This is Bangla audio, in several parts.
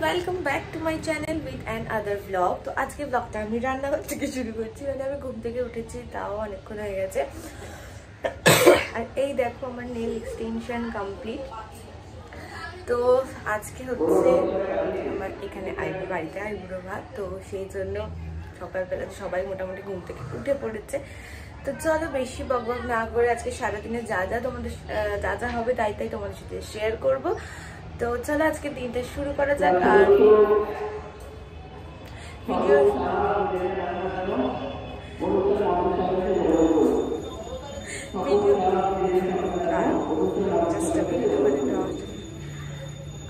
Welcome back to my channel with an other blog. তো আজকে ব্লগটা আমি রান্নাঘর থেকে শুরু করছি। মানে আমি ঘুম থেকে উঠেছি, তাও অনেকক্ষণ হয়ে গেছে। আর এই দেখো আমার নেল এক্সটেনশন কমপ্লিট। তো আজকে হচ্ছে আমার এখানে বাড়িতে আইবুড়ো ভাত, তো সেই জন্য সকালবেলা সবাই মোটামুটি ঘুম থেকে উঠে পড়েছে। তো চলো বেশি বকবক না করে আজকে সারাদিনে যা যা হবে তাই তোমাদের সাথে শেয়ার করব। তো চলো আজকে দিনটা শুরু করা যাক।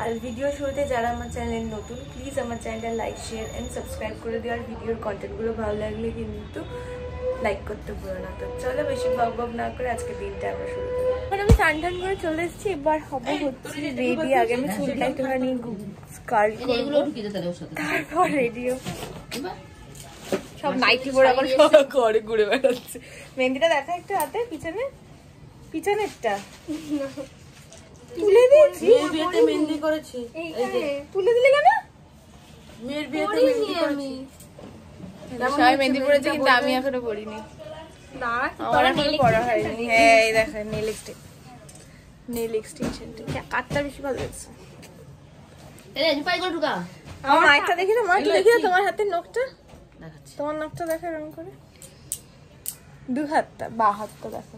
আর ভিডিও শুরুতে যারা আমার চ্যানেল নতুন, প্লিজ আমার চ্যানেলটা লাইক শেয়ার এন্ড সাবস্ক্রাইব করে দিও। আর ভিডিওর কন্টেন্টগুলো ভালো লাগলে কিন্তু লাইক করতে ভুলো না। তো চলো বেশি বকবক না করে আজকে দিনটা আমরা শুরু করি। এখন আমি টান করে চলে এসেছি, এবার হচ্ছে রেডি। আগে আমি চুলটা একটুখানি স্কার্ট করবো, তারপর রেডিও সব নাইটি পরে আবার ঘরে ঘুরে বেড়াচ্ছে। মেহেন্দিটা দেখা একটু হাতে, পিছনেরটা তুলে দিয়েছি। বিয়েতে মেহেন্দি করেছি, তুলে দিলে কেন? মেয়ের বিয়েতে মেহেন্দি করেছি। সবাই মেহেন্দি পড়েছে কিন্তু আমি এখনো পড়িনি, আমার এখনো পড়া হয়নি। হ্যাঁ এই দেখেন নেল এক্সটেনশনটা কাটটা বেশি ভালো লাগছে। আমার মাইকটা দেখি না, মাইকটা দেখি না, তোমার হাতের নখটা, তোমার নখটা দেখা এরকম করে, দু হাতটা, বা হাতটা দেখো।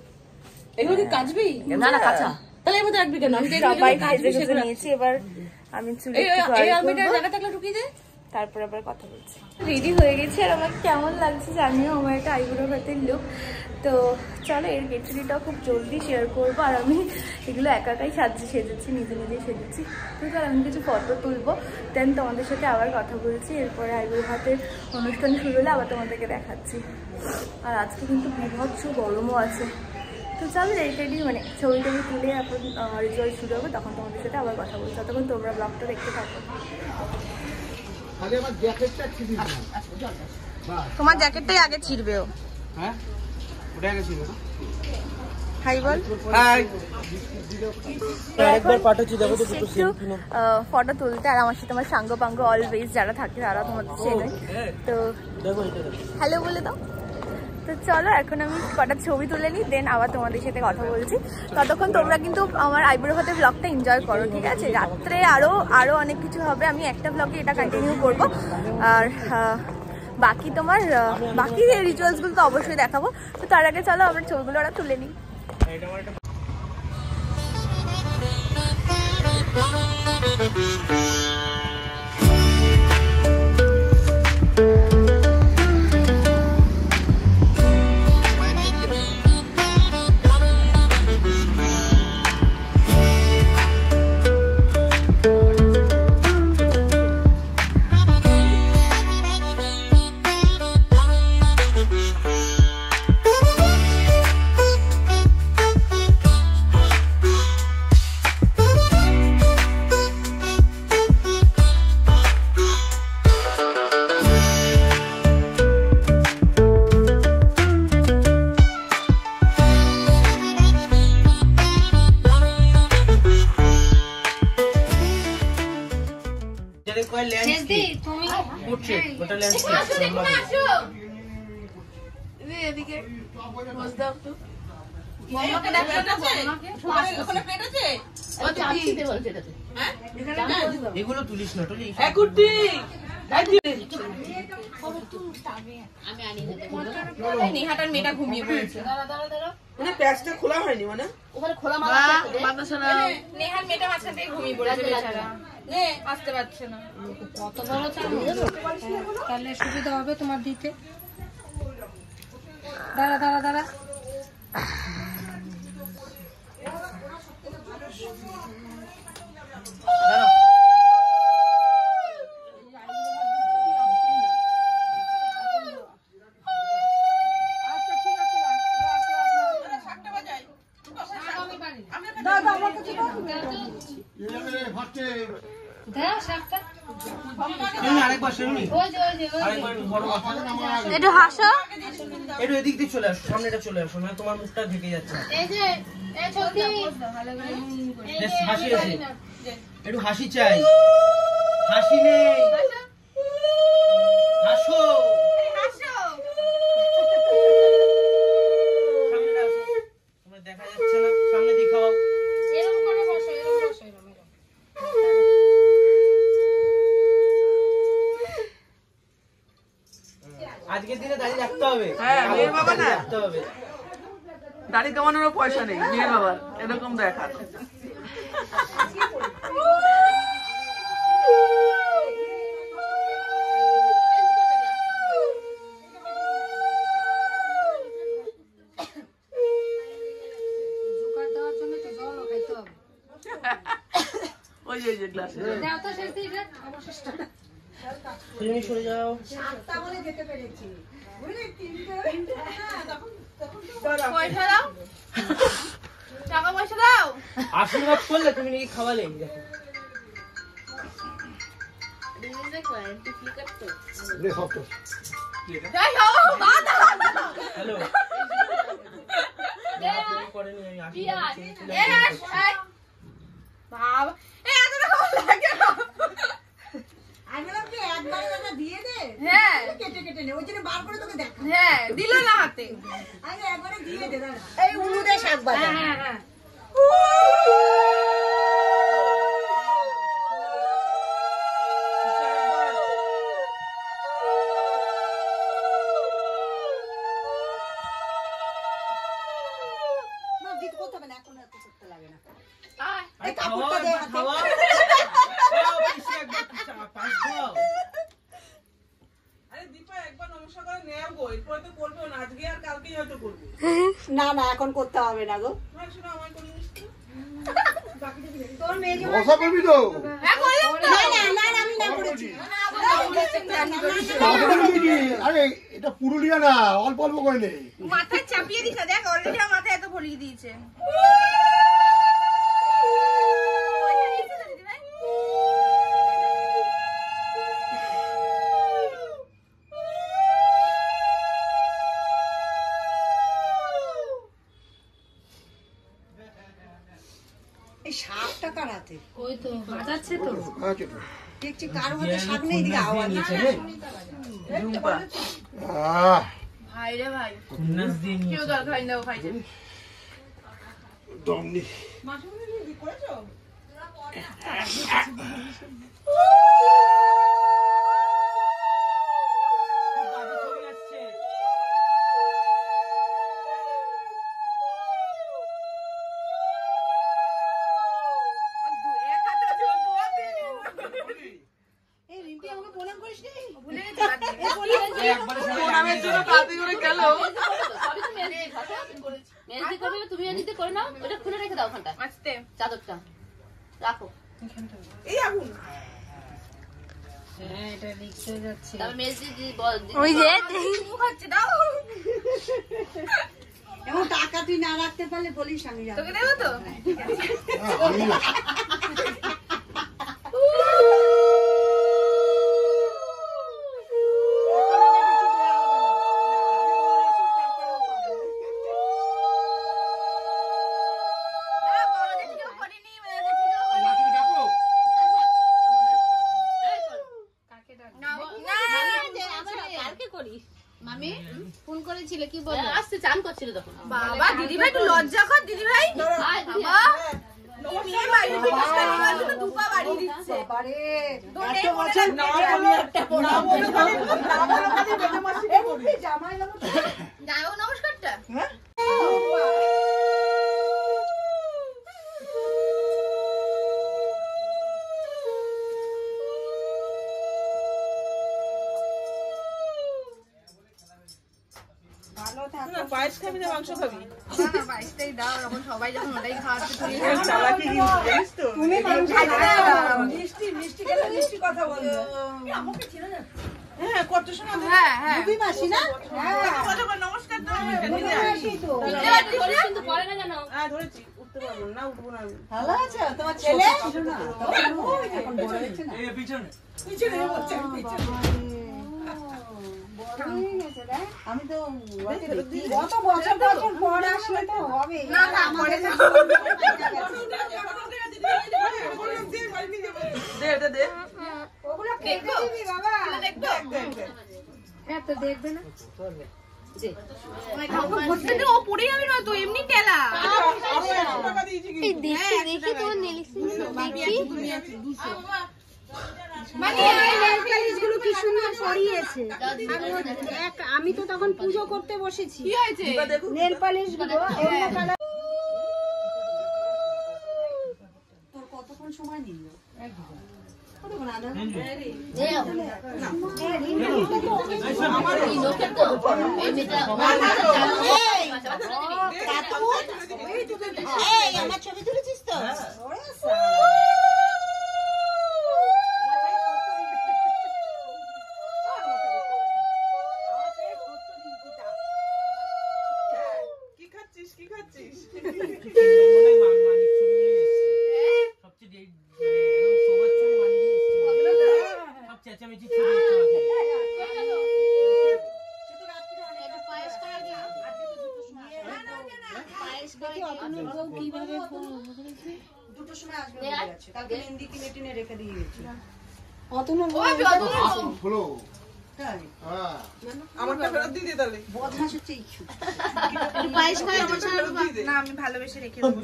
এগুলো কি কাটবি? না না কাঁচা, তাহলে এর মধ্যে রাখবি কেন? আমি সবাই ভেজে নিয়েছি, এবার আমি চুলে জায়গা থাকলে ঢুকিয়ে দে, তারপর আবার কথা বলছি। রেডি হয়ে গেছি, আর আমার কেমন লাগছে জানিও। আমার একটা আইবুড়ো ভাতের লুক। তো চলো এর গেটুরিটাও খুব জলদি শেয়ার করবো। আর আমি এগুলো একাই সেজেছি, নিজে সেজেছি। তো চলো আমি কিছু ফটো তুলবো, দেন তোমাদের সাথে আবার কথা বলছি। এরপরে আইবুড়ো ভাতের অনুষ্ঠান শুরু হলে আবার তোমাদেরকে দেখাচ্ছি। আর আজকে কিন্তু বিভৎস গরমও আছে। তো চলো রেডি মানে ছবি তুলে এখন রিচুয়াল শুরু হবে, তখন তোমাদের সাথে আবার কথা বলছি। ততক্ষণ তোমরা ব্লগটা দেখতে থাকো। তোমার জ্যাকেটটাই আগে ছিড়বে ও। হ্যাঁ ওটা আগে ছিল না। হাই বল। হাই। একবার পাঠাচ্ছি, দেখো তো দুটো সেলফি নাও। ফটো তুলতে, আর আমার সাথে আমার সাঙ্গ পাঙ্গ অলওয়েজ যারা থাকে তারা তোমাদের চেনে। তো দেখো এটা দেখো, হ্যালো বলে দাও। তো চলো এখন আমি কটা ছবি তুলে নিই, দেন আবার তোমাদের সাথে কথা বলছি। ততক্ষণ তোমরা কিন্তু আমার আইবুড়ো ভাতের ব্লগটা এনজয় করো, ঠিক আছে? রাত্রে আরো অনেক কিছু হবে, আমি একটা ব্লগে এটা কন্টিনিউ করব। আর বাকি বাকি রিচুয়ালসগুলো তো অবশ্যই দেখাবো। তো তার আগে চলো আমার ছবিগুলো ওরা তুলে নিই। এগুলো তুলিস না, নেহাটার মেয়েটা ঘুমিয়ে পড়েছে। মানে প্যাচটা খোলা হয়নি, মানে ওখানে খোলা নেহার মেয়েটা মাঝখান থেকে ঘুমিয়ে পড়েছে বেচারা, আসতে পারছে না। কত বড় তাহলে সুবিধা হবে তোমার দিতে। দাঁড়া একটু হাসো, একটু এদিক দিয়ে চলে আসো, সামনেটা চলে আসো, মানে তোমার মুখটা ঢেকে যাচ্ছে। হাসি আছে, একটু হাসি চাই। হাসি নেই, হাসো। সামনে আসো, তোমার দেখা যাচ্ছে না, সামনে দিকে খাও। এরকম করে বসো, এরকম বসো, এরকম। আজকের দিনে দাঁড়িয়ে রাখতে হবে। হ্যাঁ, মেয়ের বাবা না। রাখতে হবে। দাড়ি কামানোরও পয়সা নেই মেয়ের বাবার, এরকম দেখা। ওই যে গ্লাসে তুমি সরে যাও। পয়সা দাও, টাকা পয়সা দাও। আশীর্বাদ করলে তুমি নাকি খাওয়ালে। হ্যালো, করেনি আমি বাবা এত রকম লাগে না। হ্যাঁ হ্যাঁ, দিল না হাতে। এই উলুদে শাক ভাজা। হ্যাঁ হ্যাঁ, না দিতে করতে হবে না, এখন এত করতে লাগে না। আয়। এই কাপড়টা দে হাতে। না না এখন করতে হবে না গো। তোর মেয়ে যে বসা করবি তো? হ্যাঁ করলাম তো। না না না আমি না করেছি। আরে এটা পুরুলিয়া না, অল্প অল্প করে নে। মাথায় চাপিয়ে দিছে, দেখ অলরেডি আমার মাথায় এত ভরিয়ে দিয়েছে। এই শাকটা কার হাতে? ওই তো বাজাচ্ছে তো। আচ্ছা তো। দেখছি কার হাতে শাক নেই, এদিকে আওয়াজ। ঝুম্পা। ভাই রে ভাই, খুন্নাস দিয়ে নিয়ে কেউ দরকার হয় না, ও খাইছে। দম নি। এই রিম্পি আমাকে প্রণাম করিস নি? ভুলে গেছি বাদ দে। প্রণামের জন্য কাঁদি করে গেল। তুমি এদিকে করে নাও, ওটা খুলে রেখে দাও ওখানটা, আস্তে। চাদরটা রাখো। তারপর মেজদি ওই যে মুখ হচ্ছে, দাও। এবং টাকা তুই না রাখতে পারলে বলিস আমি যাবো। তোকে দেবো তো? আমি না, বড়দের থেকেও করিনি, মেয়েদের থেকেও করিনি। ডাকো। না, কালকে করিস মামি ফোন করেছিলে কি বললো? আসতে চান করছিল তখন। বাবা দিদি ভাই একটু লজ্জা কর, দিদি ভাই। আয় দিদি, বাবা মেয়ে বাড়ি থেকে আমার জন্য দুপা বাড়ি দিচ্ছে। বাবারে দোনে এত বছর না আমি একটা প্রণাম করবো। জামাই লোক যাই হোক নমস্কারটা। ভালো থাক। পায়েস খাবি না মাংস খাবি? না না বাইশটাই দাও, এখন সবাই যখন ওটাই খাওয়াচ্ছে তুমি চালাকি কিন্তু, জানিস তো? তুমি মাংস খাও। মিষ্টি মিষ্টি খেলে মিষ্টি কথা বলবে। হ্যাঁ, কত সময় ধরে হ্যাঁ হ্যাঁ তুমি মাসি না? হ্যাঁ কথা বল, নমস্কার তো আমি তুমি মাসি তো। কিন্তু পরে না জানো। ধরেছি, উঠতে পারবো না, উঠবো না আমি। ভালো আছো? তোমার ছেলে? না, ওই এখন বড় হয়েছে না? এই পিছনে বড় হয়ে গেছে রে। আমি তো কত বছর বছর পর আসলে তো হবে। না না পরে যাও। দে, দে, দে। ও দেখবো বাবা দেখবো হ্যাঁ তো দেখবে না ও পড়ে যাবে না তো এমনি টেলা দেখি তোমার নেল গুলো কি সুন্দর পরিয়েছে আমি তো তখন পুজো করতে বসেছি কি হয়েছে নেল পালিশ গুলো অন্য কালার তোর কতক্ষণ সময় নিল আমার ছবি তুলেছিস তো দুটোর সময় আসবে বলে গেছে কালকে হিন্দি কি মিটিনে রেখে দিয়ে গেছি হলো তাই হ্যাঁ আমারটা ফেরত দিয়ে দে তাহলে। বদমাশ হচ্ছে ইচ্ছু পায়েস খাই আমার ফেরত দিয়ে দে। না আমি ভালোবেসে রেখে দেবো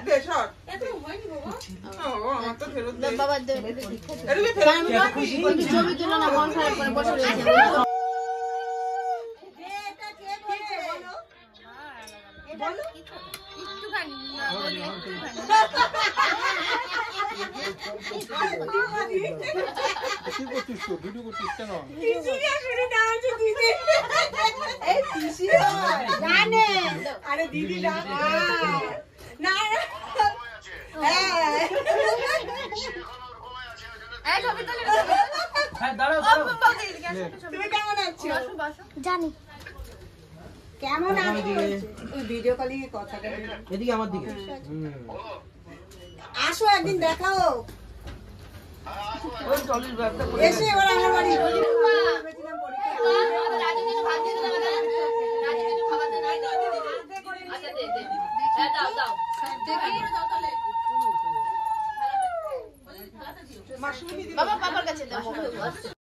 দে, সর। ও, আমার তো ফেরত দে। বাবা দে এদিকে ফেরত দে। ছবি তুলো না মন খারাপ করে বসে রয়েছে কি করছিস তো ভিডিও করছিস কেন জানে আরে দিদি না না হ্যাঁ, দাঁড়াও, দাঁড়াও। তুমি কেমন আছো জানি কেমন আছো ভিডিও কলিং এ কথা এদিকে আমার দিকে। আসো একদিন দেখাও এসে এবার আমার বাড়ি বাবা বাবার কাছে দাও